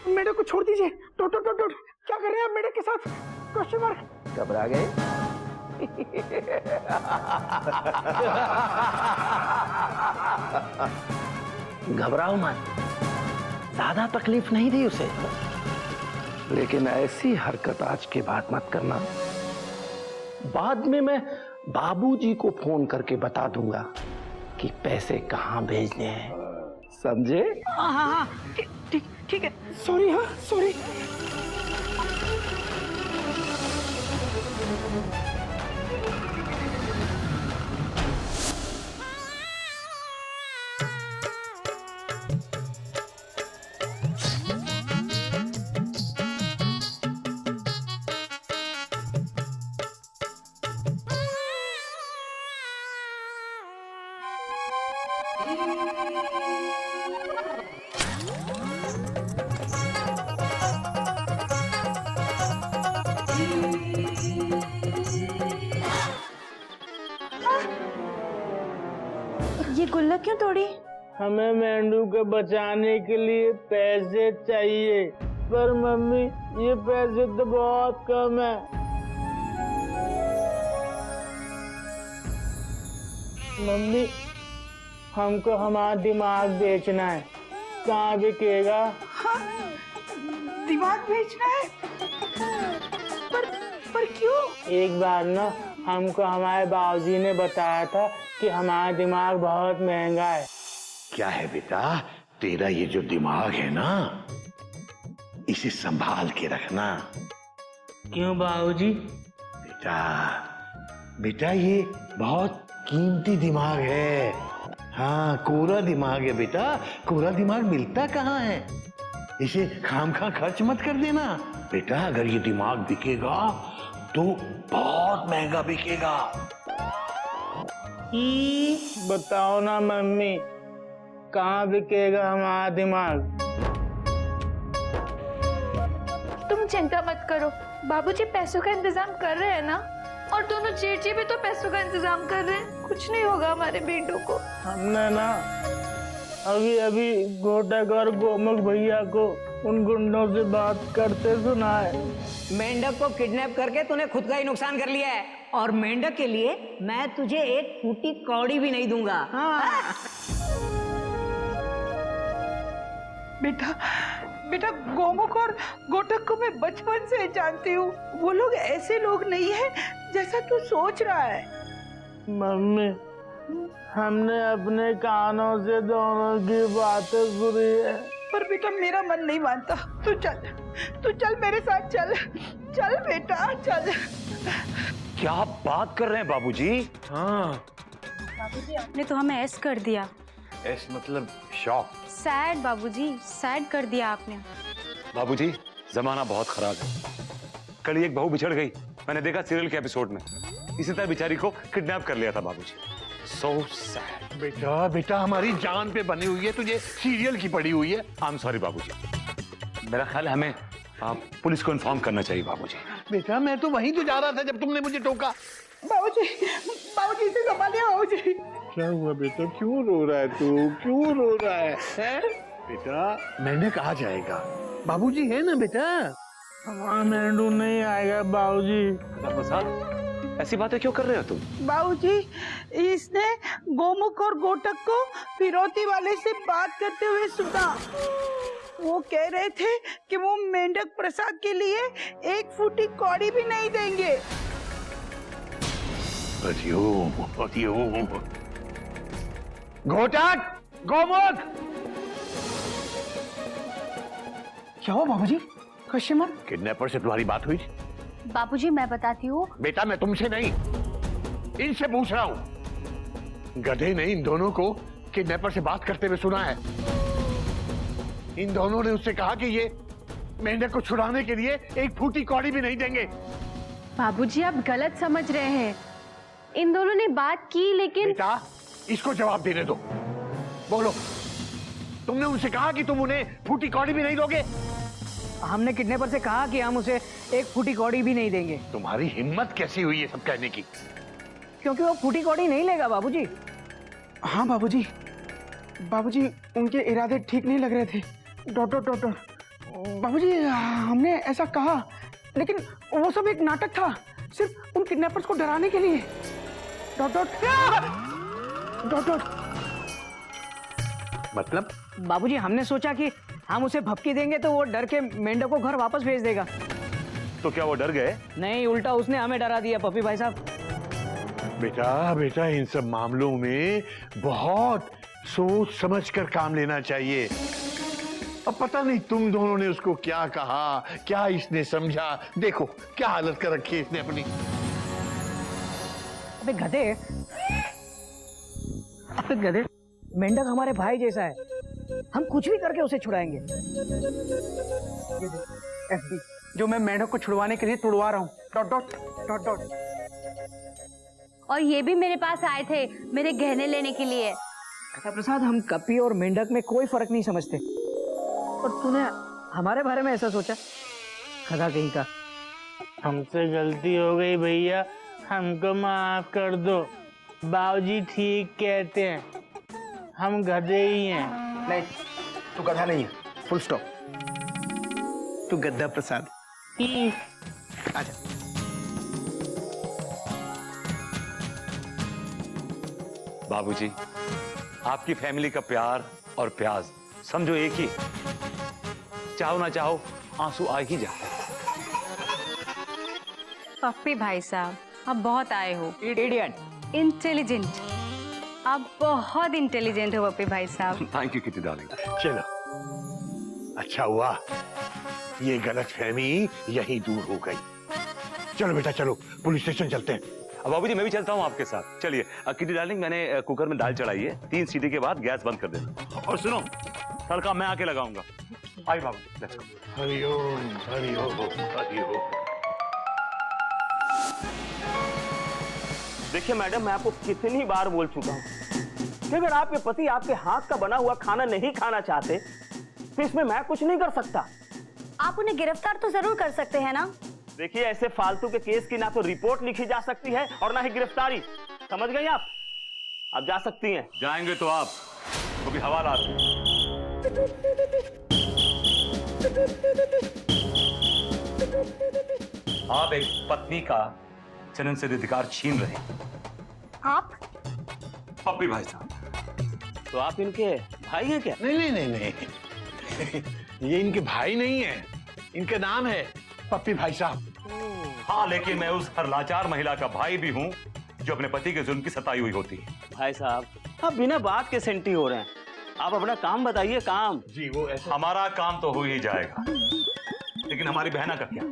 मेढक को छोड़ दीजिए। टोट क्या कर रहे हैं आप मेढक के साथ? Question mark. घबरा गए? घबराओ मत, ज्यादा तकलीफ नहीं दी उसे, लेकिन ऐसी हरकत आज के बाद मत करना। बाद में मैं बाबूजी को फोन करके बता दूंगा कि पैसे कहाँ भेजने हैं, समझे? हाँ, ठीक है। सॉरी। हाँ सॉरी। ये गुल्लक क्यों तोड़ी? हमें मेंढू को बचाने के लिए पैसे चाहिए, पर मम्मी ये पैसे तो बहुत कम है। मम्मी हमको हमारा दिमाग बेचना है, कहाँ बिकेगा? हाँ, दिमाग बेचना है? पर क्यों? एक बार ना हमको हमारे बाबूजी ने बताया था कि हमारा दिमाग बहुत महंगा है। क्या है बेटा, तेरा ये जो दिमाग है ना, इसे संभाल के रखना। क्यों बाबूजी? बेटा ये बहुत कीमती दिमाग है। हाँ, कोरा दिमाग है बेटा, कोरा दिमाग मिलता कहाँ है? इसे खामखा खर्च मत कर देना बेटा। अगर ये दिमाग बिकेगा तो बहुत महंगा बिकेगा। बताओ ना मम्मी, कहाँ बिकेगा हमारा दिमाग? तुम चिंता मत करो, बाबूजी पैसों का इंतजाम कर रहे हैं ना, और दोनों जेठ भी तो पैसों का इंतजाम कर रहे हैं। कुछ नहीं होगा हमारे बेटों को। हमने ना अभी घोटक और गोमुख भैया को उन गुंडों से बात करते सुना है। मेंढक को किडनैप करके तूने खुद का ही नुकसान कर लिया है, और मेंढक के लिए मैं तुझे एक फूटी कौड़ी भी नहीं दूंगा। हाँ। बेटा गोमुख और घोटक को मैं बचपन से जानती हूँ। वो लोग ऐसे लोग नहीं है जैसा तू सोच रहा है। मम्मी हमने अपने कानों से दोनों की बातें सुनी है। पर बेटा मेरा मन नहीं मानता। तू चल मेरे साथ चल बेटा चल। क्या बात कर रहे हैं बाबूजी? हाँ बाबूजी आपने तो हमें ऐस कर दिया। ऐस मतलब शॉक? सैड बाबूजी, सैड कर दिया आपने। बाबूजी जमाना बहुत खराब है। कल एक बहू बिछड़ गई, मैंने देखा सीरियल के एपिसोड में। इसी तरह बेचारी को किडनैप कर लिया था बाबूजी। So sad. बेटा हमारी जान पे बनी हुई है, तुझे सीरियल की पड़ी हुई है। आई एम सॉरी बाबूजी। मेरा ख्याल है हमें पुलिस को इन्फॉर्म करना चाहिए बाबूजी। बेटा मैं तो वहीं तो जा रहा था जब तुमने मुझे टोका। बाबूजी इसे संभालिए बाबूजी। क्या हुआ बेटा, क्यों रो रहा है तू? क्यों रो रहा है? बेटा मेंढक आ जाएगा, बाबूजी है ना बेटा। हमारा मेंढू नहीं आएगा बाबूजी। ऐसी बातें क्यों कर रहे हो तुम? बाबूजी इसने गोमुख और घोटक को फिरौती वाले से बात करते हुए सुना। वो कह रहे थे कि वो मेंढक प्रसाद के लिए एक फूटी कौड़ी भी नहीं देंगे। घोटक, गोमुख। क्या हुआ बाबूजी? Question mark. किडनैपर से तुम्हारी बात हुई? बाबूजी मैं बताती हूँ। बेटा मैं तुमसे नहीं, इनसे पूछ रहा हूं। गधे ने इन दोनों को किडनैपर से बात करते हुए सुना है। इन दोनों ने उससे कहा कि ये मेंढक को छुड़ाने के लिए एक फूटी कौड़ी भी नहीं देंगे। बाबूजी आप गलत समझ रहे हैं। इन दोनों ने बात की लेकिन बेटा इसको जवाब देने दो। बोलो, तुमने उनसे कहा कि तुम उन्हें फूटी कौड़ी भी नहीं दोगे? हमने किडनैपर से कहा कि हम उसे एक फूटी कौड़ी भी नहीं देंगे। तुम्हारी हिम्मत कैसी हुई ये सब कहने की? क्योंकि वो फूटी कौड़ी नहीं लेगा बाबूजी। हाँ बाबूजी, बाबूजी उनके इरादे ठीक नहीं लग रहे थे। Dot dot dot dot. बाबूजी हमने ऐसा कहा लेकिन वो सब एक नाटक था, सिर्फ उन किडनैपर्स को डराने के लिए। Dot dot dot dot. मतलब? बाबूजी हमने सोचा कि हम उसे भपकी देंगे तो वो डर के मेंढक को घर वापस भेज देगा। तो क्या वो डर गए? नहीं, उल्टा उसने हमें डरा दिया पप्पी भाई साहब। बेटा बेटा इन सब मामलों में बहुत सोच समझ कर काम लेना चाहिए। अब पता नहीं तुम दोनों ने उसको क्या कहा, क्या इसने समझा। देखो क्या हालत कर रखी है इसने अपनी। अबे गधे, मेंढक हमारे भाई जैसा है, हम कुछ भी करके उसे छुड़ाएंगे। एफडी जो मैं मेंढक को छुड़वाने के लिए तुड़वा रहा हूँ। Dot dot dot dot. और ये भी मेरे पास आए थे मेरे गहने लेने के लिए। कथा प्रसाद, हम कपी और मेंढक में कोई फर्क नहीं समझते, और तूने हमारे बारे में ऐसा सोचा? खदा कहीं का। हमसे गलती हो गई भैया, हमको माफ कर दो। बाबूजी ठीक कहते हैं, हम गधे ही हैं। नहीं, तू गधा नहीं है, फुल स्टॉप। तू गद्दा प्रसाद। आजा। बाबूजी, आपकी फैमिली का प्यार और प्याज समझो एक ही। चाहो ना चाहो आंसू आ ही जाते। पप्पी भाई साहब आप बहुत आए हो। इडियट। इंटेलिजेंट, आप बहुत इंटेलिजेंट हो पप्पी भाई साहब। Thank you kitty darling. चलो अच्छा हुआ ये गलतफहमी यही दूर हो गई। चलो बेटा चलो पुलिस स्टेशन चलते हैं। अब बाबूजी मैं भी चलता हूँ आपके साथ। चलिए किटी डार्लिंग, मैंने कुकर में दाल चढ़ाई है, 3 सीटी के बाद गैस बंद कर देना। और सुनो, तड़का मैं आके लगाऊंगा। आई बाबूजी, लेट्स गो। हरिओम हरिओम हरिओम। देखिए मैडम, मैं आपको कितनी बार बोल चुका हूँ कि अगर आपके पति आपके हाथ का बना हुआ खाना नहीं खाना चाहते तो इसमें मैं कुछ नहीं कर सकता। आप उन्हें गिरफ्तार तो जरूर कर सकते हैं ना। देखिए ऐसे फालतू के केस की ना तो रिपोर्ट लिखी जा सकती है और ना ही गिरफ्तारी। समझ गई आप जा सकती हैं। जाएंगे तो आप, तो भी हवालात। आप एक पत्नी का जन्म से अधिकार छीन रहे हैं। आप पप्पी भाई साहब। तो आप इनके भाई हैं क्या? नहीं नहीं नहीं नहीं ये इनके भाई नहीं है, इनका नाम है पप्पी भाई साहब। हाँ, लेकिन मैं उस हर लाचार महिला का भाई भी हूँ जो अपने पति के जुल्म की सताई हुई होती है। भाई साहब, आप बिना बात के सेंटी हो रहे हैं। आप अपना काम बताइए। काम जी वो ऐसा। हमारा काम तो हो ही जाएगा, लेकिन हमारी बहना का क्या,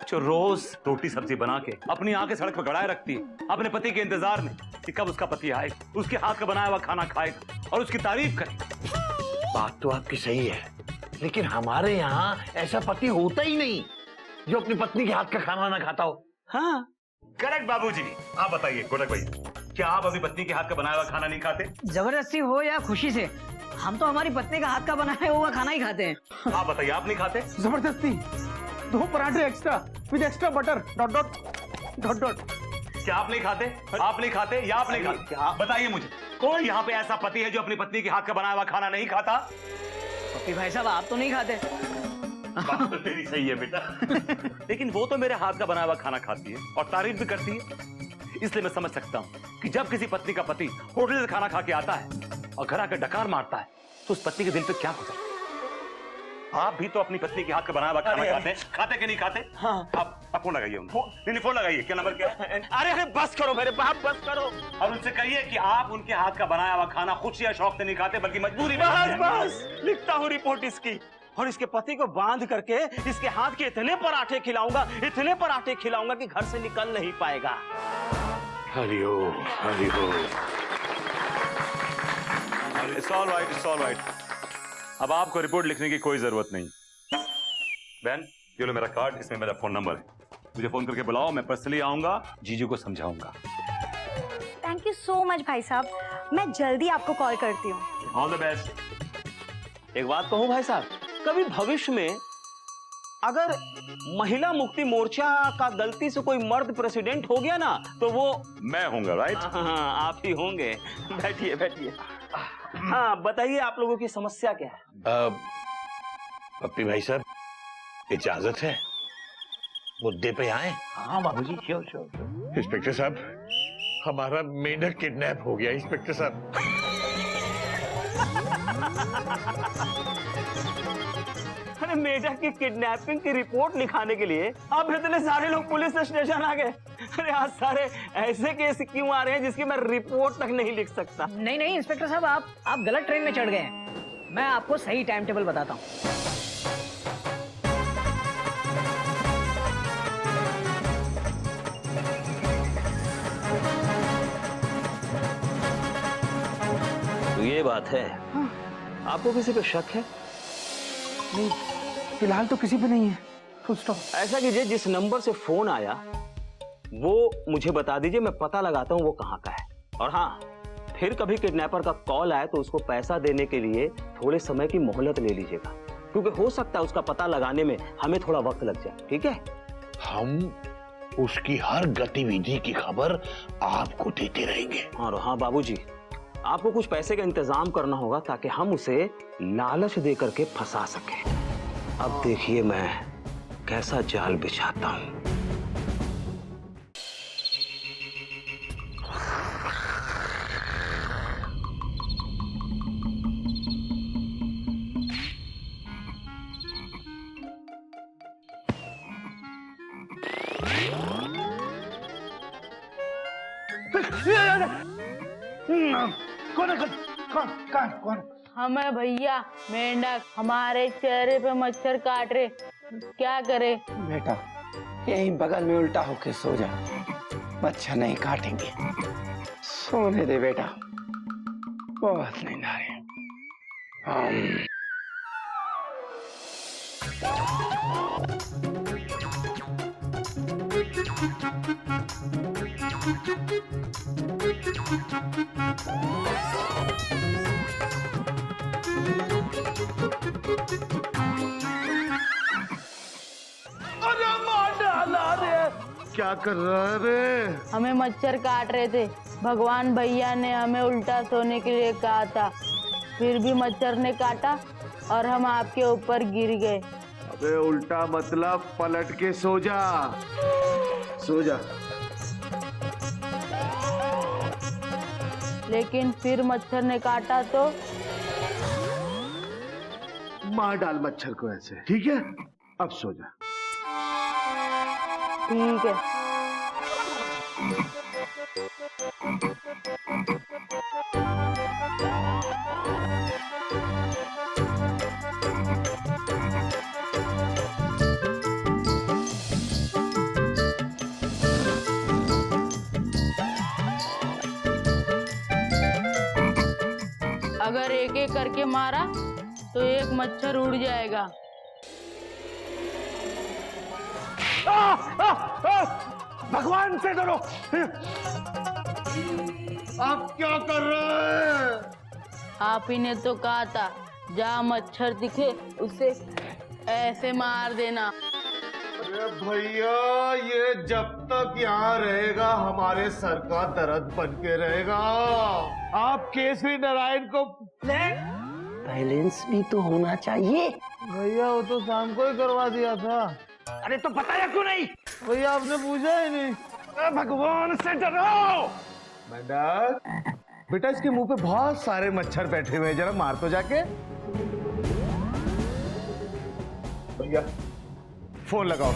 जो रोज रोटी सब्जी बना के अपनी आंखें सड़क पर गड़ाए रखती है अपने पति के इंतजार में कि कब उसका पति आएगा, उसके हाथ का बनाया हुआ खाना खाएगा और उसकी तारीफ करेगा। बात तो आपकी सही है, लेकिन हमारे यहाँ ऐसा पति होता ही नहीं जो अपनी पत्नी के हाथ का खाना ना खाता हो। हाँ करेक्ट बाबूजी। आप बताइए गोटक भाई, क्या आप अपनी पत्नी के हाथ का बनाया हुआ खाना नहीं खाते? जबरदस्ती हो या खुशी से, हम तो हमारी पत्नी का हाथ का बनाया हुआ खाना ही खाते हैं। आप बताइए, आप नहीं खाते? जबरदस्ती 2 पराठे extra with extra butter. Dot dot dot dot. क्या आप नहीं खाते? आप नहीं खाते या आप नहीं खाते? बताइए मुझे, कोई यहाँ पे ऐसा पति है जो अपनी पत्नी के हाथ का बनाया हुआ खाना नहीं खाता? पप्पी भाई साहब आप तो नहीं खाते। बात तो तेरी सही है बेटा, लेकिन वो तो मेरे हाथ का बनाया हुआ खाना खाती है और तारीफ भी करती है। इसलिए मैं समझ सकता हूँ कि जब किसी पत्नी का पति होटल से खाना खा के आता है और घर आकर डकार मारता है तो उस पत्नी के दिल पे क्या गुजरता है। आप भी तो अपनी पत्नी के हाथ का बनाया हुआ खाना खाते हैं, खाते कि नहीं खाते? हाँ। आप फोन लगाइए उनको। नहीं फोन लगाइए। क्या नंबर क्या है? अरे बस करो मेरे बाप, बस करो। और उनसे कहिए कि आप उनके हाथ का बनाया हुआ खाना खुद से या शौक से नहीं खाते बल्कि मजबूरी में। बस लिखता हूँ रिपोर्ट इसकी, और इसके पति को बांध करके इसके हाथ के इतने पराठे खिलाऊंगा कि घर से निकल नहीं पाएगा। Hariom Hariom. It's all right, it's all right. अब आपको रिपोर्ट लिखने की कोई जरूरत नहीं। बहन, ये लो मेरा कार्ड, इसमें मेरा फोन नंबर है। मुझे फोन करके बुलाओ, मैं पर्सनली आऊंगा, जीजू को समझाऊंगा। थैंक यू सो मच भाई साहब, मैं जल्दी आपको कॉल करती हूँ। All the best. एक बात कहूँ भाई साहब, कभी भविष्य में अगर महिला मुक्ति मोर्चा का गलती से कोई मर्द प्रेसिडेंट हो गया ना, तो वो मैं होऊंगा, राइट? हाँ, आप ही होंगे। बैठिए बैठिए। हाँ, बताइए आप लोगों की समस्या क्या है? पप्पी भाई साहब, इजाजत है मुद्दे पे आए? हाँ बाबूजी, श्योर श्योर। इंस्पेक्टर साहब, हमारा मेंढक किडनैप हो गया। इंस्पेक्टर साहब, अरे मेढक की किडनैपिंग की रिपोर्ट लिखाने के लिए अब इतने सारे लोग पुलिस स्टेशन आ गए। अरे आज सारे ऐसे केस क्यों आ रहे हैं जिसकी मैं रिपोर्ट तक नहीं लिख सकता? नहीं नहीं इंस्पेक्टर साहब, आप गलत ट्रेन में चढ़ गए हैं। मैं आपको सही टाइम टेबल बताता हूँ। तो ये बात है। हाँ। आपको किसी पे शक है? नहीं, फिलहाल तो किसी पे नहीं है। Full stop. ऐसा कीजिए, जिस नंबर से फोन आया वो मुझे बता दीजिए, मैं पता लगाता हूँ वो कहाँ का है। और हाँ, फिर कभी किडनैपर का कॉल आए तो उसको पैसा देने के लिए थोड़े समय की मोहलत ले लीजिएगा, क्योंकि हो सकता है उसका पता लगाने में हमें थोड़ा वक्त लग जाए। ठीक है? हम उसकी हर गतिविधि की खबर आपको देते रहेंगे। और हाँ बाबूजी, आपको कुछ पैसे का इंतजाम करना होगा ताकि हम उसे लालच दे करके फंसा सके। अब देखिए मैं कैसा जाल बिछाता हूं। कौन? हमें भैया मेंढक हमारे चेहरे पे मच्छर काट रहे, क्या करे? बेटा, यहीं बगल में उल्टा होके सो जा, मच्छर नहीं काटेंगे। सोने दे बेटा, बहुत नींद आ रही है। क्या कर रहा है रे? हमें मच्छर काट रहे थे, भगवान भैया ने हमें उल्टा सोने के लिए कहा था, फिर भी मच्छर ने काटा और हम आपके ऊपर गिर गए। अबे उल्टा मतलब पलट के सो जा, सो जा। लेकिन फिर मच्छर ने काटा तो मार डाल मच्छर को ऐसे, ठीक है? अब सो जा। ठीक है। अगर एक एक करके मारा तो एक मच्छर उड़ जाएगा। भगवान से डरो। आप क्या कर रहे हैं? आप ही ने तो कहा था, जहाँ मच्छर दिखे उसे ऐसे मार देना। अरे भैया, ये जब तक यहाँ रहेगा हमारे सर का दर्द बन के रहेगा। आप केसरी नारायण को बैलेंस भी तो होना चाहिए। भैया वो तो शाम को ही करवा दिया था। अरे तो बताया क्यों नहीं? भैया आपने पूछा ही नहीं। भगवान से डरो। मेंढक, बेटा इसके मुंह पे बहुत सारे मच्छर बैठे हुए हैं, जरा मार तो जाके। भैया फोन लगाओ।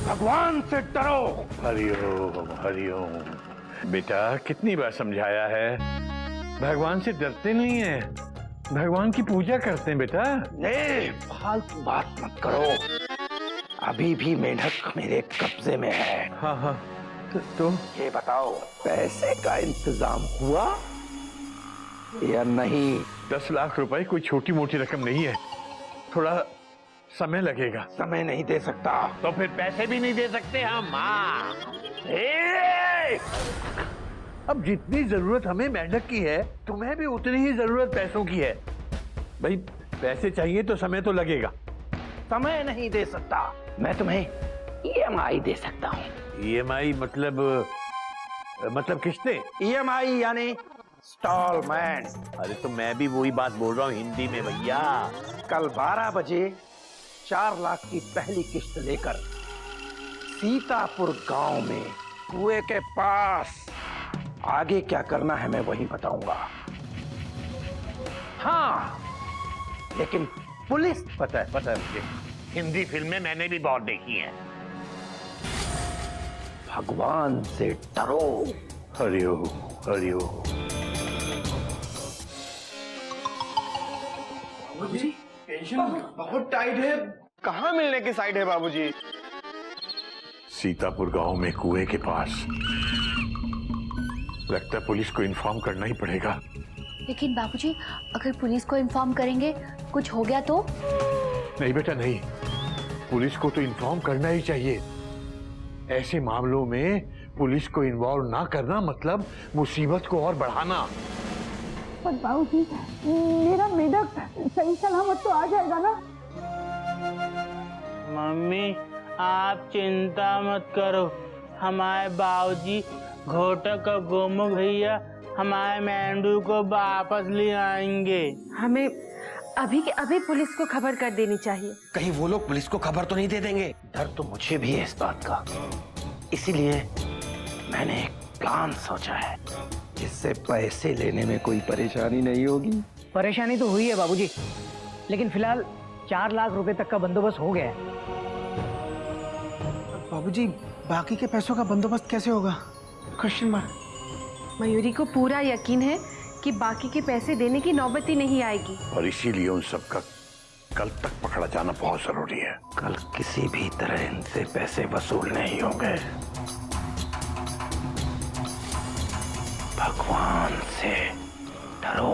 भगवान से डरो। हरिओम हरिओम। बेटा कितनी बार समझाया है, भगवान से डरते नहीं है, भगवान की पूजा करते हैं बेटा। नहीं, फालतू बात मत करो। अभी भी मेंढक मेरे कब्जे में है। हाँ हाँ, तो ये बताओ, पैसे का इंतजाम हुआ? या नहीं? 10 लाख रुपए कोई छोटी मोटी रकम नहीं है, थोड़ा समय लगेगा। समय नहीं दे सकता। तो फिर पैसे भी नहीं दे सकते हम। अब जितनी जरूरत हमें मेंढक की है, तुम्हें भी उतनी ही जरूरत पैसों की है। भाई पैसे चाहिए तो समय तो लगेगा। समय नहीं दे सकता। मैं तुम्हें EMI दे सकता हूँ। EMI मतलब किस्तें? EMI यानी इंस्टॉलमेंट। अरे तो मैं भी वही बात बोल रहा हूँ हिंदी में भैया। कल 12 बजे 4 लाख की पहली किस्त लेकर सीतापुर गांव में कुएं के पास। आगे क्या करना है मैं वही बताऊंगा। हाँ, लेकिन पुलिस। पता है मुझे, हिंदी फिल्में मैंने भी बहुत देखी हैं। भगवान से डरो। हरिओ हरिओ। बाबूजी टेंशन बहुत टाइट है। कहाँ मिलने की साइड है बाबूजी? सीतापुर गांव में कुएं के पास। लगता है पुलिस को इन्फॉर्म करना ही पड़ेगा। लेकिन बाबूजी, अगर पुलिस को इन्फॉर्म करेंगे कुछ हो गया तो? नहीं बेटा नहीं, पुलिस को तो इन्फॉर्म करना ही चाहिए। ऐसे मामलों में पुलिस को इन्वॉल्व ना करना मतलब मुसीबत को और बढ़ाना। पर बाबूजी, मेरा मेढक सही सलामत तो आ जाएगा ना? मम्मी आप चिंता मत करो, हमारे बाबूजी घोटक और गोमू भैया हमारे मेंढू को वापस ले आएंगे। हमें अभी के अभी पुलिस को खबर कर देनी चाहिए। कहीं वो लोग पुलिस को खबर तो नहीं दे देंगे? डर तो मुझे भी है इस बात का। इसीलिए मैंने एक प्लान सोचा है जिससे पैसे लेने में कोई परेशानी नहीं होगी। परेशानी तो हुई है बाबूजी, लेकिन फिलहाल 4 लाख रुपए तक का बंदोबस्त हो गया है। बाबूजी बाकी के पैसों का बंदोबस्त कैसे होगा? Question mark. मयूरी को पूरा यकीन है कि बाकी के पैसे देने की नौबत ही नहीं आएगी। और इसीलिए उन सबका कल तक पकड़ा जाना बहुत जरूरी है। कल किसी भी तरह इनसे पैसे वसूल नहीं होंगे। भगवान से डरो।